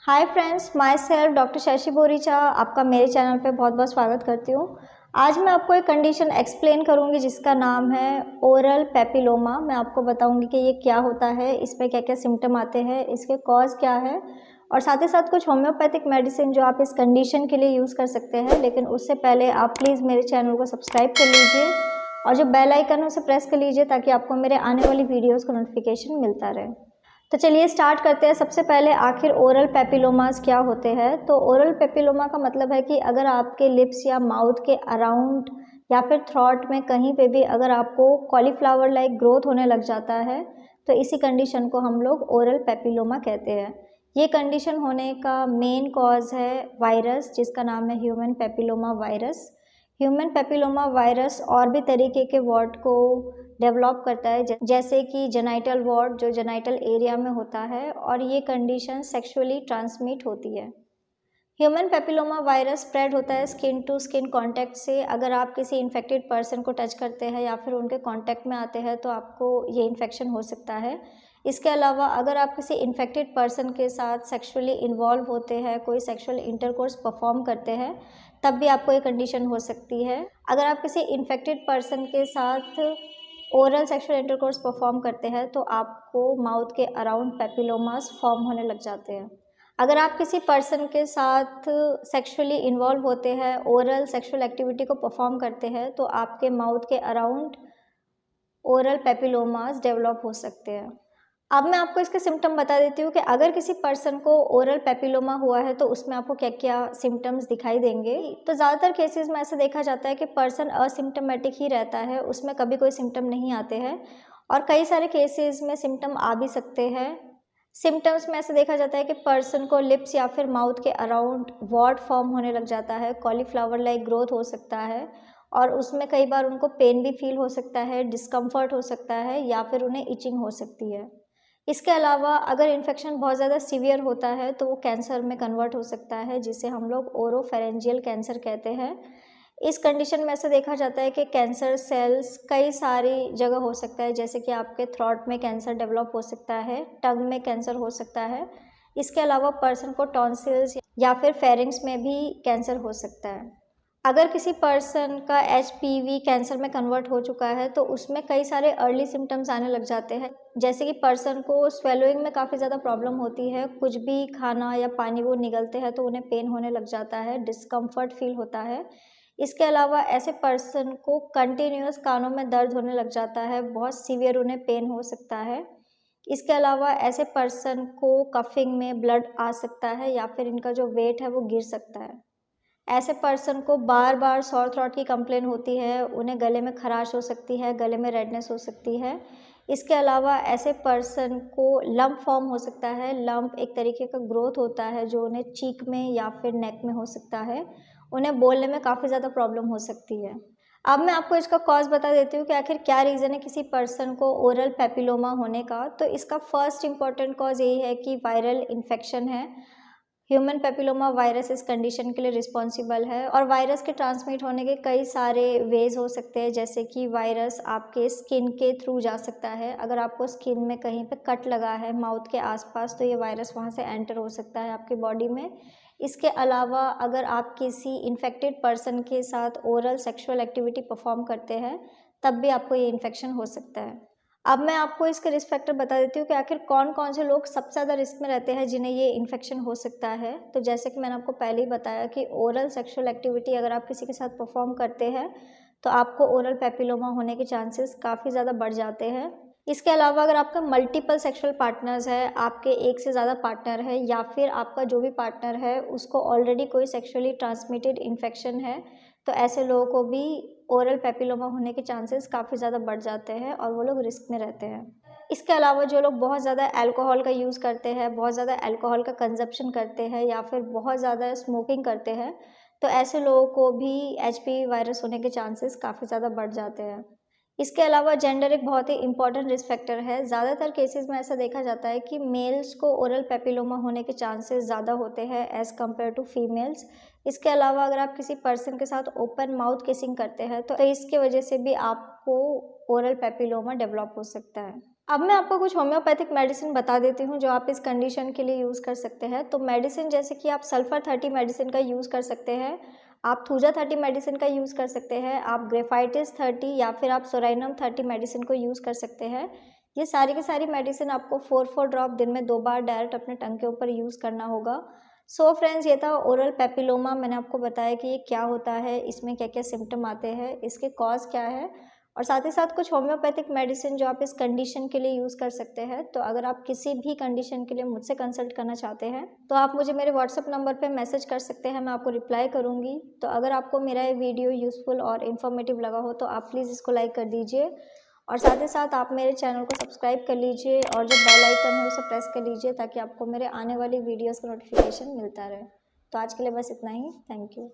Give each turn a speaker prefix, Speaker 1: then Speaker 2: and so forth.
Speaker 1: Hi friends, my self doctor Shashi Boricha आपका मेरे channel पे बहुत बहुत स्वागत करती हूँ। आज मैं आपको एक कंडीशन एक्सप्लेन करूँगी जिसका नाम है ओरल पेपिलोमा। मैं आपको बताऊँगी कि ये क्या होता है, इस पर क्या क्या सिम्टम आते हैं, इसके कॉज क्या है और साथ ही साथ कुछ होम्योपैथिक मेडिसिन जो आप इस कंडीशन के लिए यूज़ कर सकते हैं। लेकिन उससे पहले आप प्लीज़ मेरे चैनल को सब्सक्राइब कर लीजिए और जो बेल आइकन है उसे प्रेस कर लीजिए ताकि आपको मेरे आने वाली वीडियोज़ का नोटिफिकेशन मिलता रहे। तो चलिए स्टार्ट करते हैं। सबसे पहले आखिर ओरल पेपिलोमास क्या होते हैं। तो ओरल पेपिलोमा का मतलब है कि अगर आपके लिप्स या माउथ के अराउंड या फिर थ्रॉट में कहीं पे भी अगर आपको कॉलीफ्लावर लाइक ग्रोथ होने लग जाता है तो इसी कंडीशन को हम लोग ओरल पेपिलोमा कहते हैं। ये कंडीशन होने का मेन कॉज है वायरस जिसका नाम है human papilloma virus. Human papilloma virus और भी तरीके के वॉर्ड को डेवलप करता है, जैसे कि जेनाइटल वॉर्ड जो जेनाइटल एरिया में होता है, और ये कंडीशन सेक्सुअली ट्रांसमिट होती है। ह्यूमन पेपिलोमा वायरस स्प्रेड होता है स्किन टू स्किन कांटेक्ट से। अगर आप किसी इन्फेक्टेड पर्सन को टच करते हैं या फिर उनके कांटेक्ट में आते हैं तो आपको ये इन्फेक्शन हो सकता है। इसके अलावा अगर आप किसी इन्फेक्टेड पर्सन के साथ सेक्सुअली इन्वॉल्व होते हैं, कोई सेक्सुअल इंटरकोर्स परफॉर्म करते हैं, तब भी आपको ये कंडीशन हो सकती है। अगर आप किसी इन्फेक्टेड पर्सन के साथ ओरल सेक्सुअल इंटरकोर्स परफॉर्म करते हैं तो आपको माउथ के अराउंड पेपिलोमास फॉर्म होने लग जाते हैं। अगर आप किसी पर्सन के साथ सेक्सुअली इन्वॉल्व होते हैं, ओरल सेक्सुअल एक्टिविटी को परफॉर्म करते हैं, तो आपके माउथ के अराउंड ओरल पेपिलोमास डेवलप हो सकते हैं। अब मैं आपको इसके सिम्टम बता देती हूँ कि अगर किसी पर्सन को ओरल पेपिलोमा हुआ है तो उसमें आपको क्या क्या सिम्टम्स दिखाई देंगे। तो ज़्यादातर केसेस में ऐसा देखा जाता है कि पर्सन असिम्टमेटिक ही रहता है, उसमें कभी कोई सिम्टम नहीं आते हैं, और कई सारे केसेस में सिम्टम आ भी सकते हैं। सिम्टम्स में ऐसा देखा जाता है कि पर्सन को लिप्स या फिर माउथ के अराउंड वॉर्ड फॉर्म होने लग जाता है, कॉलीफ्लावर लाइक ग्रोथ हो सकता है, और उसमें कई बार उनको पेन भी फील हो सकता है, डिस्कम्फर्ट हो सकता है, या फिर उन्हें इचिंग हो सकती है। इसके अलावा अगर इन्फेक्शन बहुत ज़्यादा सीवियर होता है तो वो कैंसर में कन्वर्ट हो सकता है, जिसे हम लोग ओरोफेरेंजियल कैंसर कहते हैं। इस कंडीशन में ऐसा देखा जाता है कि कैंसर सेल्स कई सारी जगह हो सकता है, जैसे कि आपके थ्रॉट में कैंसर डेवलप हो सकता है, टंग में कैंसर हो सकता है। इसके अलावा पर्सन को टॉन्सिल्स या फिर फेरिंग्स में भी कैंसर हो सकता है। अगर किसी पर्सन का एचपीवी कैंसर में कन्वर्ट हो चुका है तो उसमें कई सारे अर्ली सिम्टम्स आने लग जाते हैं, जैसे कि पर्सन को स्वेलोइंग में काफ़ी ज़्यादा प्रॉब्लम होती है, कुछ भी खाना या पानी वो निगलते हैं तो उन्हें पेन होने लग जाता है, डिस्कम्फर्ट फील होता है। इसके अलावा ऐसे पर्सन को कंटिन्यूअस कानों में दर्द होने लग जाता है, बहुत सीवियर उन्हें पेन हो सकता है। इसके अलावा ऐसे पर्सन को कफिंग में ब्लड आ सकता है या फिर इनका जो वेट है वो गिर सकता है। ऐसे पर्सन को बार बार सॉर थ्रॉट की कंप्लेन होती है, उन्हें गले में खराश हो सकती है, गले में रेडनेस हो सकती है। इसके अलावा ऐसे पर्सन को लंप फॉर्म हो सकता है। लंप एक तरीके का ग्रोथ होता है जो उन्हें चीक में या फिर नेक में हो सकता है। उन्हें बोलने में काफ़ी ज़्यादा प्रॉब्लम हो सकती है। अब मैं आपको इसका कॉज बता देती हूँ कि आखिर क्या रीज़न है किसी पर्सन को ओरल पेपिलोमा होने का। तो इसका फर्स्ट इम्पॉर्टेंट कॉज यही है कि वायरल इन्फेक्शन है। ह्यूमन पेपिलोमा वायरस इस कंडीशन के लिए रिस्पॉन्सिबल है, और वायरस के ट्रांसमिट होने के कई सारे वेज हो सकते हैं, जैसे कि वायरस आपके स्किन के थ्रू जा सकता है। अगर आपको स्किन में कहीं पे कट लगा है माउथ के आसपास तो ये वायरस वहाँ से एंटर हो सकता है आपकी बॉडी में। इसके अलावा अगर आप किसी इन्फेक्टेड पर्सन के साथ ओरल सेक्सुअल एक्टिविटी परफॉर्म करते हैं तब भी आपको ये इन्फेक्शन हो सकता है। अब मैं आपको इसके रिस्क फैक्टर बता देती हूँ कि आखिर कौन कौन से लोग सबसे ज़्यादा रिस्क में रहते हैं जिन्हें ये इन्फेक्शन हो सकता है। तो जैसे कि मैंने आपको पहले ही बताया कि ओरल सेक्सुअल एक्टिविटी अगर आप किसी के साथ परफॉर्म करते हैं तो आपको ओरल पेपिलोमा होने के चांसेस काफ़ी ज़्यादा बढ़ जाते हैं। इसके अलावा अगर आपका मल्टीपल सेक्सुअल पार्टनर्स है, आपके एक से ज़्यादा पार्टनर है, या फिर आपका जो भी पार्टनर है उसको ऑलरेडी कोई सेक्सुअली ट्रांसमिटेड इन्फेक्शन है, तो ऐसे लोगों को भी ओरल पेपिलोमा होने के चांसेस काफ़ी ज़्यादा बढ़ जाते हैं और वो लोग रिस्क में रहते हैं। इसके अलावा जो लोग बहुत ज़्यादा अल्कोहल का यूज़ करते हैं, बहुत ज़्यादा अल्कोहल का कंजप्शन करते हैं, या फिर बहुत ज़्यादा स्मोकिंग करते हैं, तो ऐसे लोगों को भी एचपीवी वायरस होने के चांसेस काफ़ी ज़्यादा बढ़ जाते हैं। इसके अलावा जेंडर एक बहुत ही इंपॉर्टेंट रिस्क फैक्टर है। ज़्यादातर केसेस में ऐसा देखा जाता है कि मेल्स को ओरल पेपिलोमा होने के चांसेस ज़्यादा होते हैं एज़ कम्पेयर टू फीमेल्स। इसके अलावा अगर आप किसी पर्सन के साथ ओपन माउथ किसिंग करते हैं तो इसके वजह से भी आपको ओरल पेपिलोमा डेवलप हो सकता है। अब मैं आपको कुछ होम्योपैथिक मेडिसिन बता देती हूँ जो आप इस कंडीशन के लिए यूज़ कर सकते हैं। तो मेडिसिन जैसे कि आप सल्फ़र 30 मेडिसिन का यूज़ कर सकते हैं, आप थूजा 30 मेडिसिन का यूज़ कर सकते हैं, आप ग्रेफाइटिस 30 या फिर आप सोराइनम 30 मेडिसिन को यूज़ कर सकते हैं। ये सारी की सारी मेडिसिन आपको 4 ड्रॉप दिन में 2 बार डायरेक्ट अपने टंग के ऊपर यूज़ करना होगा। सो फ्रेंड्स, ये था ओरल पेपिलोमा। मैंने आपको बताया कि ये क्या होता है, इसमें क्या-क्या सिम्पटम आते हैं, इसके कॉज़ क्या है और साथ ही साथ कुछ होम्योपैथिक मेडिसिन जो आप इस कंडीशन के लिए यूज़ कर सकते हैं। तो अगर आप किसी भी कंडीशन के लिए मुझसे कंसल्ट करना चाहते हैं तो आप मुझे मेरे व्हाट्सएप नंबर पे मैसेज कर सकते हैं, मैं आपको रिप्लाई करूँगी। तो अगर आपको मेरा ये वीडियो यूज़फुल और इन्फॉर्मेटिव लगा हो तो आप प्लीज़ इसको लाइक कर दीजिए और साथ ही साथ आप मेरे चैनल को सब्सक्राइब कर लीजिए और जो बेल आइकन है उसे प्रेस कर लीजिए ताकि आपको मेरे आने वाली वीडियोज़ का नोटिफिकेशन मिलता रहे। तो आज के लिए बस इतना ही। Thank you.